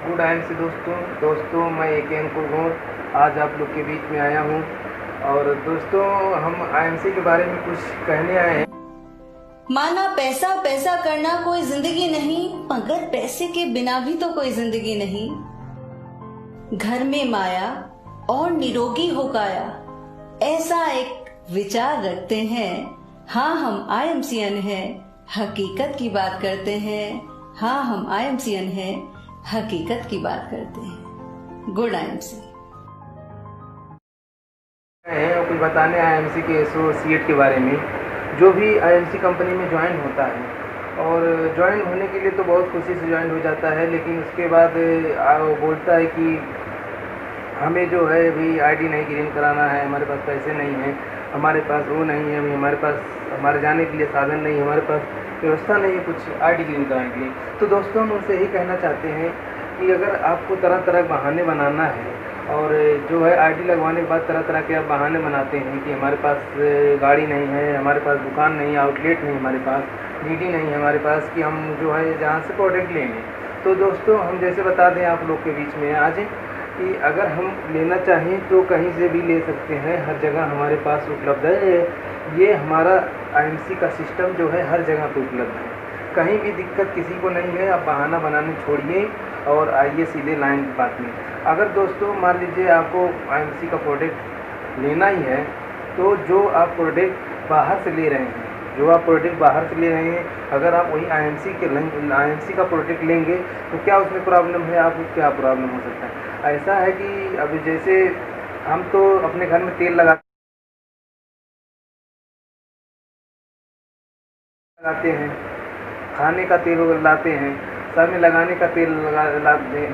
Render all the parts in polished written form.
Good time से दोस्तों मैं ए.के. अंकुर गौर आज आप लोग के बीच में आया हूँ। और दोस्तों हम आईएमसी के बारे में कुछ कहने आए हैं। माना पैसा पैसा करना कोई जिंदगी नहीं, मगर पैसे के बिना भी तो कोई जिंदगी नहीं। घर में माया और निरोगी हो काया, ऐसा एक विचार रखते हैं। हाँ हम आईएमसीएन हैं, हकीकत की बात करते हैं। हाँ हम आईएमसीएन हैं, हकीकत की बात करते हैं। गुड आईएमसी और कुछ बताने आईएमसी के एसोसिएट के बारे में। जो भी आईएमसी कंपनी में ज्वाइन होता है और ज्वाइन होने के लिए तो बहुत खुशी से ज्वाइन हो जाता है, लेकिन उसके बाद वो बोलता है कि हमें जो है अभी आईडी नहीं ग्रीन कराना है, हमारे पास पैसे नहीं हैं, हमारे पास वो नहीं है, अभी हमारे पास हमारे जाने के लिए साधन नहीं है, हमारे पास व्यवस्था नहीं है कुछ आईडी ग्रीन कराने के लिए। तो दोस्तों हम उनसे यही कहना चाहते हैं कि अगर आपको तरह तरह के बहाने बनाना है और जो है आईडी लगवाने के बाद तरह तरह के आप बहाने बनाते हैं कि हमारे पास गाड़ी नहीं है, हमारे पास दुकान नहीं है, आउटलेट नहीं, हमारे पास डीडी नहीं है, हमारे पास कि हम जो है जहाँ से प्रोडक्ट लेंगे। तो दोस्तों हम जैसे बता दें आप लोग के बीच में आज कि अगर हम लेना चाहें तो कहीं से भी ले सकते हैं, हर जगह हमारे पास उपलब्ध है। ये हमारा आईएमसी का सिस्टम जो है हर जगह पे उपलब्ध है, कहीं भी दिक्कत किसी को नहीं है। आप बहाना बनाने छोड़िए और आइए सीधे लाइन की बात में। अगर दोस्तों मान लीजिए आपको आईएमसी का प्रोडक्ट लेना ही है, तो जो आप प्रोडक्ट बाहर से ले रहे हैं, अगर आप वही आईएमसी का प्रोडक्ट लेंगे तो क्या उसमें प्रॉब्लम है? आपको क्या प्रॉब्लम हो सकता है? ऐसा है कि अभी जैसे हम तो अपने घर में तेल लगाते हैं, खाने का तेल लाते हैं, सर में लगाने का तेल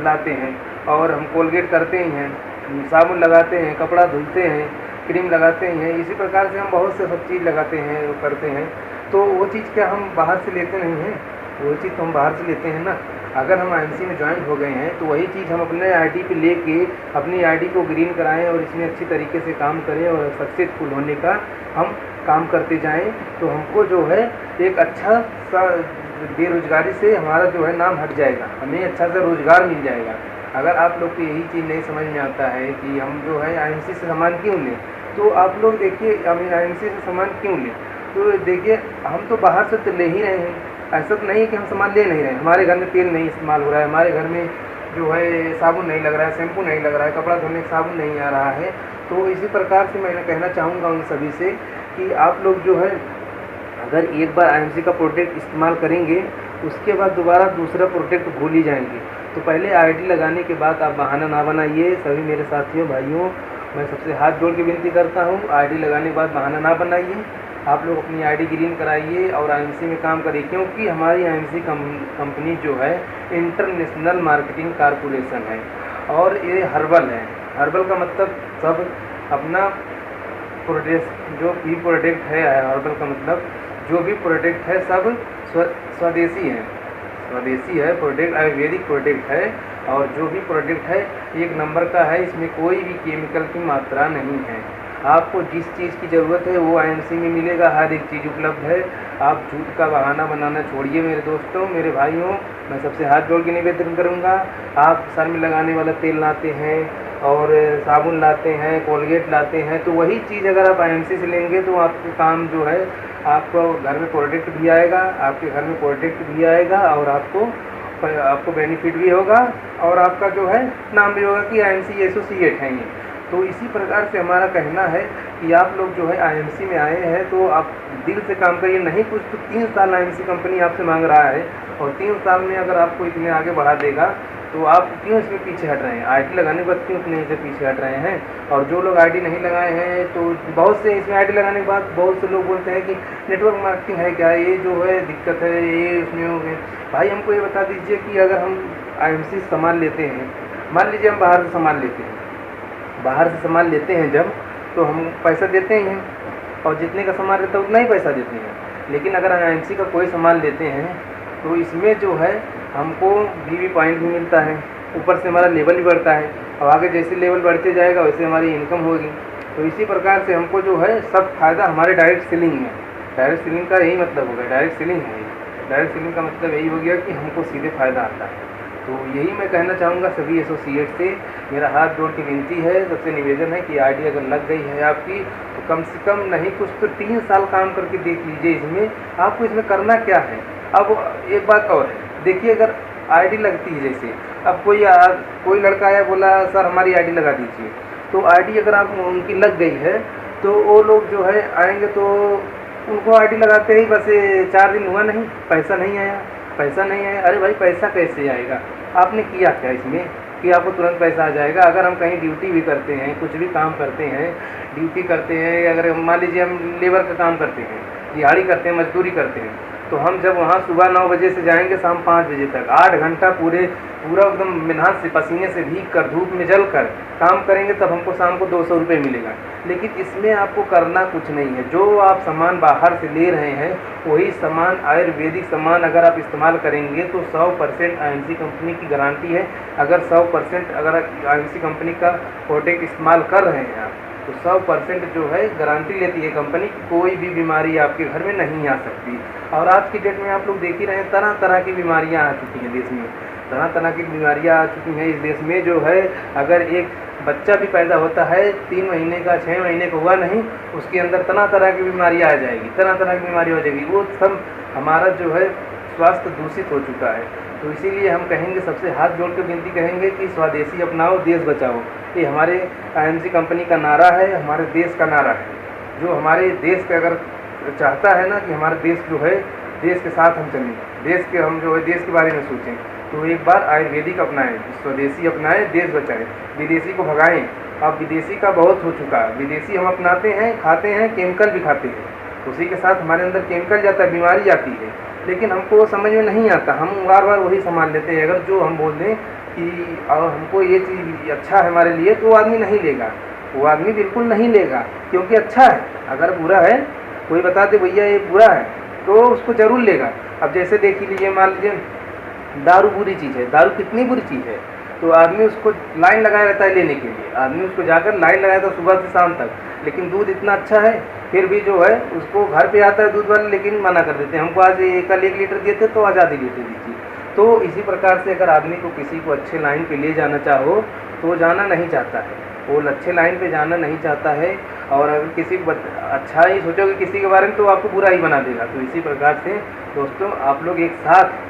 लाते हैं, और हम कोलगेट करते ही हैं, साबुन लगाते हैं, कपड़ा धुलते हैं, क्रीम लगाते हैं। इसी प्रकार से हम बहुत से सब चीज़ लगाते हैं, करते हैं। तो वो चीज़ क्या हम बाहर से लेते नहीं हैं? वो चीज़ तो हम बाहर से लेते हैं ना। अगर हम आईएमसी में ज्वाइन हो गए हैं तो वही चीज़ हम अपने आईडी पे लेके अपनी आईडी को ग्रीन कराएं और इसमें अच्छी तरीके से काम करें और सक्सेसफुल होने का हम काम करते जाएं, तो हमको जो है एक अच्छा सा बेरोजगारी से हमारा जो है नाम हट जाएगा, हमें अच्छा सा रोज़गार मिल जाएगा। अगर आप लोग को यही चीज़ नहीं समझ में आता है कि हम जो है आईएमसी से सामान क्यों लें, तो आप लोग देखिए हम आईएमसी से सामान क्यों लें। तो देखिए हम तो बाहर से तो ले ही रहे हैं, ऐसा तो नहीं कि हम सामान ले नहीं रहे हैं। हमारे घर में तेल नहीं इस्तेमाल हो रहा है, हमारे घर में जो है साबुन नहीं लग रहा है, शैम्पू नहीं लग रहा है, कपड़ा धोने का साबुन नहीं आ रहा है। तो इसी प्रकार से मैं कहना चाहूँगा उन सभी से कि आप लोग जो है अगर एक बार आईएमसी का प्रोडक्ट इस्तेमाल करेंगे, उसके बाद दोबारा दूसरा प्रोडक्ट भूल ही जाएंगे। तो पहले आईडी लगाने के बाद आप बहाना ना बनाइए। सभी मेरे साथियों भाइयों, मैं सबसे हाथ जोड़ के विनती करता हूँ, आईडी लगाने के बाद बहाना ना बनाइए। आप लोग अपनी आईडी ग्रीन कराइए और आईएमसी में काम करिए, क्योंकि हमारी आईएमसी कंपनी जो है इंटरनेशनल मार्केटिंग कॉरपोरेशन है और ये हर्बल है। हर्बल का मतलब सब अपना प्रोडक्ट जो भी प्रोडक्ट है, हर्बल का मतलब जो भी प्रोडक्ट है सब स्वदेशी है प्रोडक्ट, आयुर्वेदिक प्रोडक्ट है। और जो भी प्रोडक्ट है एक नंबर का है, इसमें कोई भी केमिकल की मात्रा नहीं है। आपको जिस चीज़ की ज़रूरत है वो आईएमसी में मिलेगा, हर एक चीज़ उपलब्ध है। आप झूठ का बहाना बनाना छोड़िए मेरे दोस्तों, मेरे भाइयों। मैं सबसे हाथ जोड़ के निवेदन करूँगा, आप सर में लगाने वाला तेल लाते हैं और साबुन लाते हैं, कोलगेट लाते हैं, तो वही चीज़ अगर आप आईएमसी से लेंगे तो आपके काम जो है आपको घर में प्रोडक्ट भी आएगा, और आपको बेनिफिट भी होगा और आपका जो है नाम भी होगा कि आईएमसी एसोसिएट हैं ये। तो इसी प्रकार से हमारा कहना है कि आप लोग जो है आईएमसी में आए हैं तो आप दिल से काम करिए। नहीं कुछ तो 3 साल आईएमसी कंपनी आपसे मांग रहा है, और 3 साल में अगर आपको इतने आगे बढ़ा देगा तो आप क्यों इसमें पीछे हट रहे हैं? आईडी लगाने के बाद क्यों इतने से पीछे हट रहे हैं? और जो लोग आईडी नहीं लगाए हैं तो बहुत से इसमें आईडी लगाने के बाद बहुत से लोग बोलते हैं कि नेटवर्क मार्केटिंग है क्या, ये जो है दिक्कत है, ये इसमें हो गए। भाई हमको ये बता दीजिए कि अगर हम आईएमसी से सामान लेते हैं, मान लीजिए हम बाहर से सामान लेते हैं जब, तो हम पैसा देते ही हैं और जितने का सामान रहता है उतना ही पैसा देते हैं। लेकिन अगर आईएमसी का कोई सामान लेते हैं तो इसमें जो है हमको वीवी पॉइंट भी मिलता है, ऊपर से हमारा लेवल भी बढ़ता है, और आगे जैसे लेवल बढ़ते जाएगा वैसे हमारी इनकम होगी। तो इसी प्रकार से हमको जो है सब फ़ायदा हमारे डायरेक्ट सेलिंग में। डायरेक्ट सेलिंग का यही मतलब हो गया, डायरेक्ट सेलिंग का मतलब यही हो गया कि हमको सीधे फ़ायदा आता है। तो यही मैं कहना चाहूँगा सभी एसोसिएट से, मेरा हाथ जोड़ के विनती है, सबसे निवेदन है कि आईडी अगर लग गई है आपकी तो कम से कम नहीं कुछ तो 3 साल काम करके देख लीजिए इसमें, आपको इसमें करना क्या है। अब एक बात और है, देखिए अगर आईडी लगती है, जैसे अब कोई लड़का आया बोला सर हमारी आईडी लगा दीजिए, तो आईडी अगर आप उनकी लग गई है तो वो लोग जो है आएंगे तो उनको आईडी लगाते ही बस 4 दिन हुआ नहीं, पैसा नहीं आया, पैसा नहीं आया। अरे भाई पैसा कैसे आएगा, आपने किया क्या इसमें कि आपको तुरंत पैसा आ जाएगा। अगर हम कहीं ड्यूटी भी करते हैं, कुछ भी काम करते हैं, ड्यूटी करते हैं, अगर मान लीजिए हम लेबर का काम करते हैं, दिहाड़ी करते हैं, मजदूरी करते हैं, तो हम जब वहाँ सुबह 9 बजे से जाएंगे शाम 5 बजे तक 8 घंटा पूरा एकदम मेहनत से पसीने से भीग कर धूप में जल कर काम करेंगे, तब हमको शाम को 200 रुपये मिलेगा। लेकिन इसमें आपको करना कुछ नहीं है, जो आप सामान बाहर से ले रहे हैं वही सामान आयुर्वेदिक सामान अगर आप इस्तेमाल करेंगे तो 100% आईएमसी कंपनी की गारंटी है। अगर 100% अगर आईएमसी कंपनी का प्रोडक्ट इस्तेमाल कर रहे हैं आप तो 100% जो है गारंटी लेती है कंपनी, कोई भी बीमारी आपके घर में नहीं आ सकती। और आज की डेट में आप लोग देख ही रहे हैं, तरह तरह की बीमारियां आ चुकी हैं देश में, तरह तरह की बीमारियां आ चुकी हैं इस देश में। जो है अगर एक बच्चा भी पैदा होता है 3 महीने का 6 महीने का हुआ नहीं, उसके अंदर तरह तरह की बीमारियां आ जाएगी, तरह तरह की बीमारी हो जाएगी। वो सब हमारा जो है स्वास्थ्य दूषित हो चुका है। तो इसीलिए हम कहेंगे, सबसे हाथ जोड़ के विनती कहेंगे कि स्वदेशी अपनाओ, देश बचाओ। ये हमारे आईएमसी कंपनी का नारा है, हमारे देश का नारा है, जो हमारे देश का अगर चाहता है ना कि हमारा देश जो है, देश के साथ हम चलें, देश के हम जो है देश के बारे में सोचें, तो एक बार आयुर्वेदिक अपनाएं, स्वदेशी अपनाएं, देश बचाएं, विदेशी को भगाएं। अब विदेशी का बहुत हो चुका है, विदेशी हम अपनाते हैं, खाते हैं, केमिकल भी खाते हैं, उसी के साथ हमारे अंदर केमिकल जाता है, बीमारी आती है, लेकिन हमको वो समझ में नहीं आता। हम बार बार वही सामान लेते हैं। अगर जो हम बोल दें कि हमको ये चीज़ अच्छा है हमारे लिए, तो वो आदमी नहीं लेगा, वो आदमी बिल्कुल नहीं लेगा, क्योंकि अच्छा है। अगर बुरा है, कोई बता दे भैया ये बुरा है, तो उसको ज़रूर लेगा। अब जैसे देख लीजिए, मान लीजिए दारू बुरी चीज़ है, दारू कितनी बुरी चीज़ है, तो आदमी उसको लाइन लगाया रहता है लेने के लिए, आदमी उसको जाकर लाइन लगाया था सुबह से शाम तक। लेकिन दूध इतना अच्छा है, फिर भी जो है उसको घर पे आता है दूध वाले, लेकिन मना कर देते हैं, हमको आज कल 1 लीटर दिए थे तो आज आधी लीटर दीजिए। तो इसी प्रकार से अगर आदमी को किसी को अच्छे लाइन पे ले जाना चाहो तो वो जाना नहीं चाहता है, वो अच्छे लाइन पे जाना नहीं चाहता है। और अगर किसी को अच्छा ही सोचोगे किसी के बारे में तो आपको बुरा ही बना देगा। तो इसी प्रकार से दोस्तों आप लोग एक साथ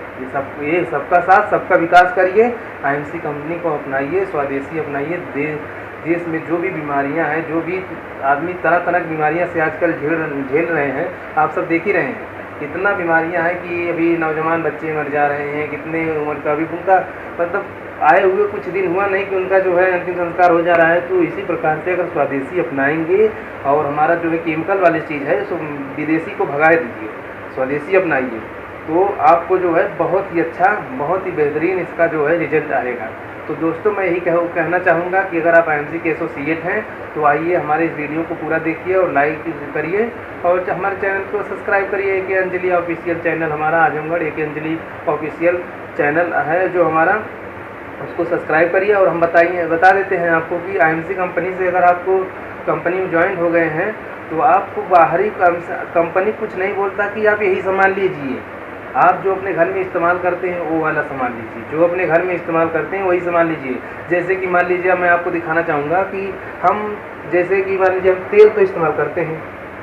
ये सबका साथ सबका विकास करिए, आईएमसी कंपनी को अपनाइए, स्वदेशी अपनाइए। देश में जो भी बीमारियां हैं, जो भी आदमी तरह तरह की बीमारियां से आजकल झेल रहे हैं, आप सब देख ही रहे हैं, कितना बीमारियां हैं कि अभी नौजवान बच्चे मर जा रहे हैं, कितने उम्र का, अभी उनका मतलब आए हुए कुछ दिन हुआ नहीं कि उनका जो है अंतिम संस्कार हो जा रहा है। तो इसी प्रकार से अगर स्वदेशी अपनाएंगे और हमारा जो है केमिकल वाली चीज़ है सो विदेशी को भगा दीजिए, स्वदेशी अपनाइए, तो आपको जो है बहुत ही अच्छा, बहुत ही बेहतरीन इसका जो है रिजल्ट आएगा। तो दोस्तों मैं यही कहना चाहूँगा कि अगर आप आईएमसी के एसोसिएट हैं तो आइए हमारे इस वीडियो को पूरा देखिए और लाइक करिए और हमारे चैनल को सब्सक्राइब करिए। AK अंजलि ऑफिशियल चैनल हमारा Azamgarh AK Anjali official channel है जो हमारा, उसको सब्सक्राइब करिए। और हम बता देते हैं आपको कि आईएमसी कंपनी से अगर आपको कंपनी में ज्वाइन हो गए हैं तो आपको बाहरी कंपनी कुछ नहीं बोलता कि आप यही सामान लीजिए, आप जो अपने घर में इस्तेमाल करते हैं वो वाला सामान लीजिए, जो अपने घर में इस्तेमाल करते हैं वही सामान लीजिए। जैसे कि मान लीजिए मैं आपको दिखाना चाहूँगा कि हम जैसे कि मान लीजिए हम तेल तो इस्तेमाल करते हैं,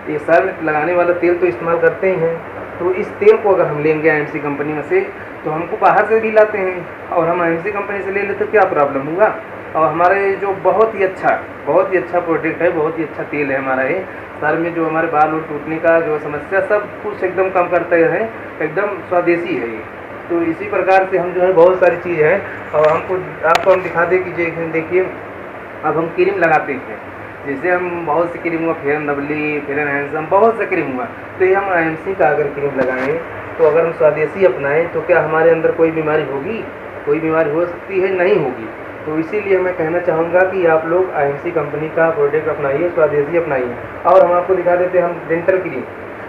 ये सर में लगाने वाला तेल तो इस्तेमाल करते ही हैं, तो इस तेल को अगर हम लेंगे आईएमसी कंपनी में से तो हमको बाहर से भी लाते हैं और हम आईएमसी कंपनी से ले लेते तो क्या प्रॉब्लम होगा। और हमारे जो बहुत ही अच्छा प्रोडक्ट है, बहुत ही अच्छा तेल है हमारा ये, सर में जो हमारे बाल और टूटने का जो समस्या सब कुछ एकदम कम करते हैं, एकदम स्वदेशी है ये। तो इसी प्रकार से हम जो है बहुत सारी चीज़ है और आपको हम दिखा दें कि देखिए अब हम क्रीम लगाते हैं, जैसे हम बहुत सी क्रीम हुआ, fair and lovely, fair and handsome, बहुत से क्रीम हुआ, तो ये हम आईएमसी का अगर क्रीम लगाएं तो अगर हम स्वदेशी अपनाएं तो क्या हमारे अंदर कोई बीमारी होगी? कोई बीमारी हो सकती है? नहीं होगी। तो इसीलिए मैं कहना चाहूँगा कि आप लोग आईएमसी कंपनी का प्रोडक्ट अपनाइए, स्वदेशी अपनाइए। और हम आपको दिखा देते हैं हम डेंटल क्रीम,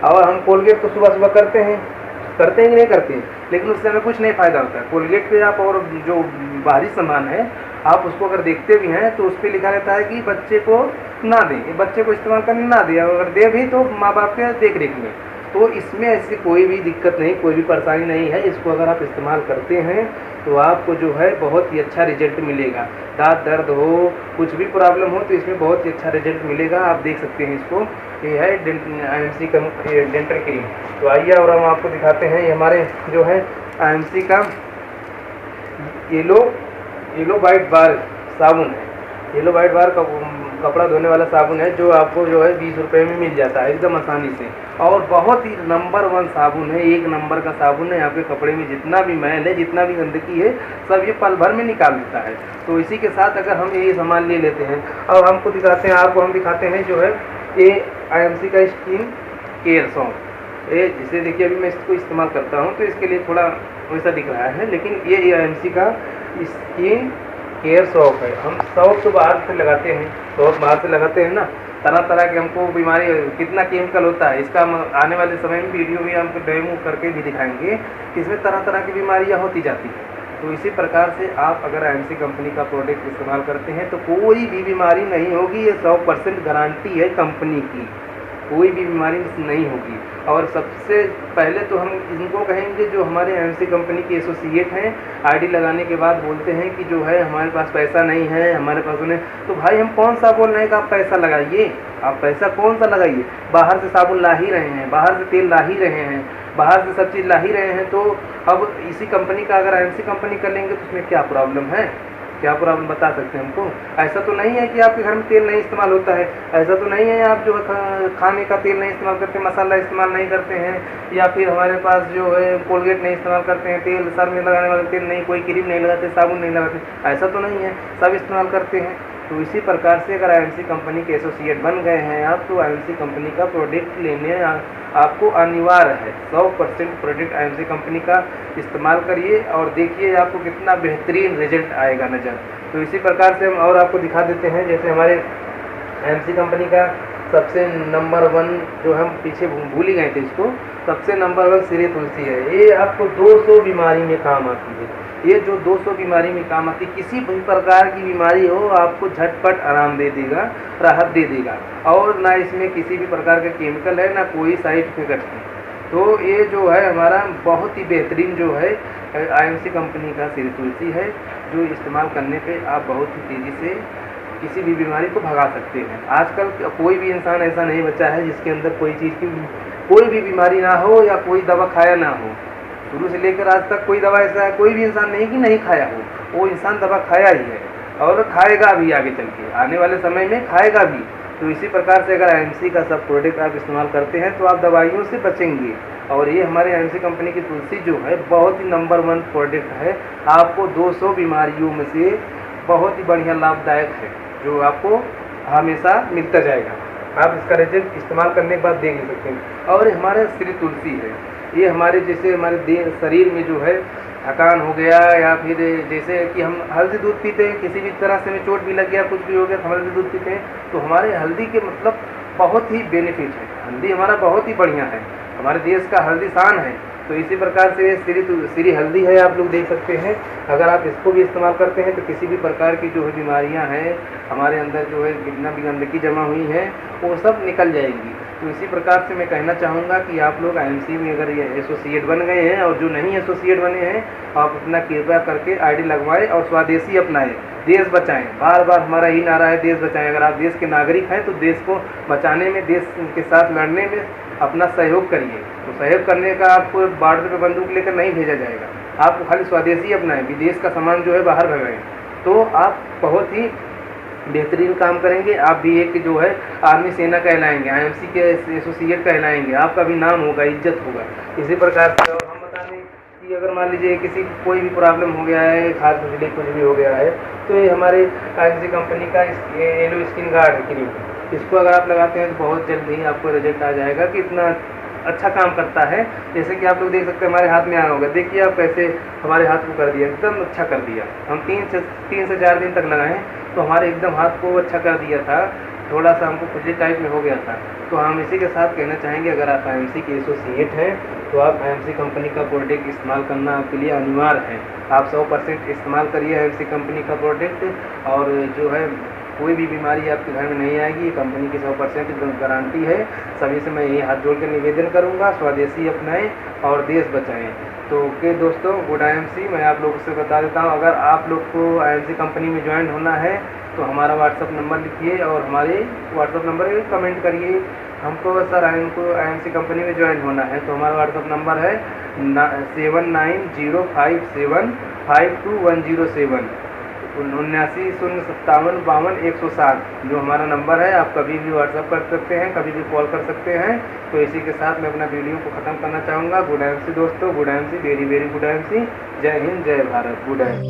और हम कोलगेट तो सुबह सुबह करते हैं कि नहीं करते हैं, लेकिन उससे हमें कुछ नहीं फ़ायदा होता है। कोलगेट पे आप और जो बाहरी सामान है आप उसको अगर देखते भी हैं तो उस पर लिखा रहता है कि बच्चे को ना दें, बच्चे को इस्तेमाल करने ना दें, अगर दे भी तो माँ बाप के देख रेख में। तो इसमें ऐसी कोई भी दिक्कत नहीं, कोई भी परेशानी नहीं है। इसको अगर आप इस्तेमाल करते हैं तो आपको जो है बहुत ही अच्छा रिजल्ट मिलेगा। दांत दर्द हो, कुछ भी प्रॉब्लम हो तो इसमें बहुत ही अच्छा रिजल्ट मिलेगा। आप देख सकते हैं इसको, ये है IMC का डेंटल क्रीम। तो आइए और हम आपको दिखाते हैं। ये हमारे जो है IMC का येलो वाइट बार साबुन है। येलो वाइट बार का कपड़ा धोने वाला साबुन है, जो आपको जो है 20 रुपये में मिल जाता है एकदम आसानी से। और बहुत ही नंबर 1 साबुन है, 1 नंबर का साबुन है। आपके कपड़े में जितना भी मैल है, जितना भी गंदगी है, सब ये पल भर में निकाल देता है। तो इसी के साथ अगर हम ये सामान ले लेते हैं, अब हमको दिखाते हैं, आपको हम दिखाते हैं जो है ये IMC का स्किन केयर सॉन्ग। ये जिसे देखिए अभी मैं इसको इस्तेमाल करता हूँ तो इसके लिए थोड़ा वैसा दिख रहा है, लेकिन ये IMC का स्किन केयर सॉप है। हम सॉप तो बाहर से लगाते हैं, सॉप बाहर से लगाते हैं ना, तरह तरह के हमको बीमारी, कितना केमिकल होता है इसका हम आने वाले समय में वीडियो भी हमको डेमो करके भी दिखाएंगे कि इसमें तरह तरह की बीमारियां होती जाती हैं। तो इसी प्रकार से आप अगर IMC कंपनी का प्रोडक्ट इस्तेमाल करते हैं तो कोई भी बीमारी नहीं होगी। ये 100% गारंटी है कंपनी की, कोई भी बीमारी नहीं होगी। और सबसे पहले तो हम इनको कहेंगे जो हमारे IMC कंपनी के एसोसिएट हैं, ID लगाने के बाद बोलते हैं कि जो है हमारे पास पैसा नहीं है, हमारे पास नहीं। तो भाई हम कौन सा बोल रहे हैं कि आप पैसा लगाइए, आप पैसा कौन सा लगाइए। बाहर से साबुन ला ही रहे हैं, बाहर से तेल ला ही रहे हैं, बाहर से सब चीज़ ला ही रहे हैं। तो अब इसी कंपनी का अगर IMC कंपनी कर लेंगे तो उसमें क्या प्रॉब्लम है, क्या प्रॉब्लम बता सकते हैं हमको। ऐसा तो नहीं है कि आपके घर में तेल नहीं इस्तेमाल होता है, ऐसा तो नहीं है आप जो खाने का तेल नहीं इस्तेमाल करते, मसाला इस्तेमाल नहीं करते हैं, या फिर हमारे पास जो है कोलगेट नहीं इस्तेमाल करते हैं, तेल सर में लगाने वाला तेल नहीं, कोई क्रीम नहीं लगाते, साबुन नहीं लगाते, ऐसा तो नहीं है, सब इस्तेमाल करते हैं। तो इसी प्रकार से अगर IMC कंपनी के एसोसिएट बन गए हैं आप, तो IMC कंपनी का प्रोडक्ट लेने आपको अनिवार्य है। 100% प्रोडक्ट IMC कंपनी का इस्तेमाल करिए और देखिए आपको कितना बेहतरीन रिजल्ट आएगा नज़र। तो इसी प्रकार से हम और आपको दिखा देते हैं, जैसे हमारे IMC कंपनी का सबसे नंबर 1 जो हम पीछे भूल ही गए थे इसको, सबसे नंबर 1 सिरे तुलसी है। ये आपको 200 बीमारी में काम आती है। ये जो 200 बीमारी में काम आती है, किसी भी प्रकार की बीमारी हो आपको झटपट आराम दे देगा, राहत दे देगा। और ना इसमें किसी भी प्रकार का केमिकल है, ना कोई साइड इफेक्ट है। तो ये जो है हमारा बहुत ही बेहतरीन जो है IMC कंपनी का सिरे तुलसी है, जो इस्तेमाल करने पे आप बहुत ही तेज़ी से किसी भी बीमारी को भगा सकते हैं। आजकल कोई भी इंसान ऐसा नहीं बचा है जिसके अंदर कोई चीज़ की कोई भी बीमारी ना हो या कोई दवा खाया ना हो। शुरू से लेकर आज तक कोई दवा ऐसा है, कोई भी इंसान नहीं कि नहीं खाया हो, वो इंसान दवा खाया ही है और खाएगा भी, आगे चल के आने वाले समय में खाएगा भी। तो इसी प्रकार से अगर IMC का सब प्रोडक्ट आप इस्तेमाल करते हैं तो आप दवाइयों से बचेंगे। और ये हमारे IMC कंपनी की तुलसी जो है बहुत ही नंबर 1 प्रोडक्ट है, आपको 200 बीमारियों में से बहुत ही बढ़िया लाभदायक है, जो आपको हमेशा मिलता जाएगा। आप इसका रिजल्ट इस्तेमाल करने के बाद देख ले सकते हैं। और हमारे सिरे तुलसी है, ये हमारे जैसे हमारे शरीर में जो है थकान हो गया, या फिर जैसे कि हम हल्दी दूध पीते हैं, किसी भी तरह से में चोट भी लग गया, कुछ भी हो गया, हम हल्दी दूध पीते हैं, तो हमारे हल्दी के मतलब बहुत ही बेनिफिट है। हल्दी हमारा बहुत ही बढ़िया है, हमारे देश का हल्दी शान है। तो इसी प्रकार से सिरी हल्दी है, आप लोग देख सकते हैं। अगर आप इसको भी इस्तेमाल करते हैं तो किसी भी प्रकार की जो है बीमारियां हैं हमारे अंदर जो है जितना भी गंदगी जमा हुई है वो सब निकल जाएंगी। तो इसी प्रकार से मैं कहना चाहूँगा कि आप लोग IMC में अगर ये एसोसिएट बन गए हैं और जो नहीं एसोसिएट बने हैं, आप अपना कृपया करके ID लगवाएं और स्वदेशी अपनाएं, देश बचाएं। बार बार हमारा ही नारा है, देश बचाएं। अगर आप देश के नागरिक हैं तो देश को बचाने में, देश के साथ लड़ने में अपना सहयोग करिए। तो सहयोग करने का आपको बॉर्डर पे बंदूक लेकर नहीं भेजा जाएगा, आपको खाली स्वदेशी अपनाएं, विदेश का सामान जो है बाहर भगाएं, तो आप बहुत ही बेहतरीन काम करेंगे। आप भी एक जो है आर्मी सेना कहलाएंगे, IMC के एसोसिएट कहलाएंगे, आपका भी नाम होगा, इज्जत होगा। इसी प्रकार से और हम बता दें कि अगर मान लीजिए किसी को कोई भी प्रॉब्लम हो गया है, खाद बिजली कुछ भी हो गया है, तो ये हमारे IMC कंपनी का येलो स्किन गार्ड है क्रीम, इसको अगर आप लगाते हैं तो बहुत जल्द ही आपको रिजल्ट आ जाएगा कि इतना अच्छा काम करता है। जैसे कि आप लोग देख सकते हैं हमारे हाथ में आया होगा, देखिए आप कैसे हमारे हाथ को कर दिया, एकदम अच्छा कर दिया। हम 3 से 4 दिन तक लगाए तो हमारे एकदम हाथ को अच्छा कर दिया था, थोड़ा सा हमको खुजली टाइप में हो गया था। तो हम इसी के साथ कहना चाहेंगे, अगर आप IMC के एसोसिएट हैं तो आप IMC कंपनी का प्रोडक्ट इस्तेमाल करना आपके लिए अनिवार्य है। आप 100% इस्तेमाल करिए IMC कंपनी का प्रोडक्ट, और जो है कोई भी बीमारी आपके घर में नहीं आएगी। ये कंपनी की 100% गारंटी है। सभी से मैं यही हाथ जोड़ कर निवेदन करूँगा, स्वदेशी अपनाएं और देश बचाएं। तो ओके दोस्तों, गुड IMC। मैं आप लोगों से बता देता हूँ, अगर आप लोग को IMC कंपनी में ज्वाइन होना है तो हमारा व्हाट्सअप नंबर लिखिए और हमारे व्हाट्सअप नंबर पर कमेंट करिए। हमको सर हमको IMC कंपनी में ज्वाइन होना है, तो हमारा व्हाट्सअप नंबर है 7905752107 7907552107 जो हमारा नंबर है। आप कभी भी व्हाट्सअप कर सकते हैं, कभी भी कॉल कर सकते हैं। तो इसी के साथ मैं अपना वीडियो को ख़त्म करना चाहूँगा। गुड IMC दोस्तों, good IMC, very very good IMC। जय हिंद, जय भारत, गुड IMC।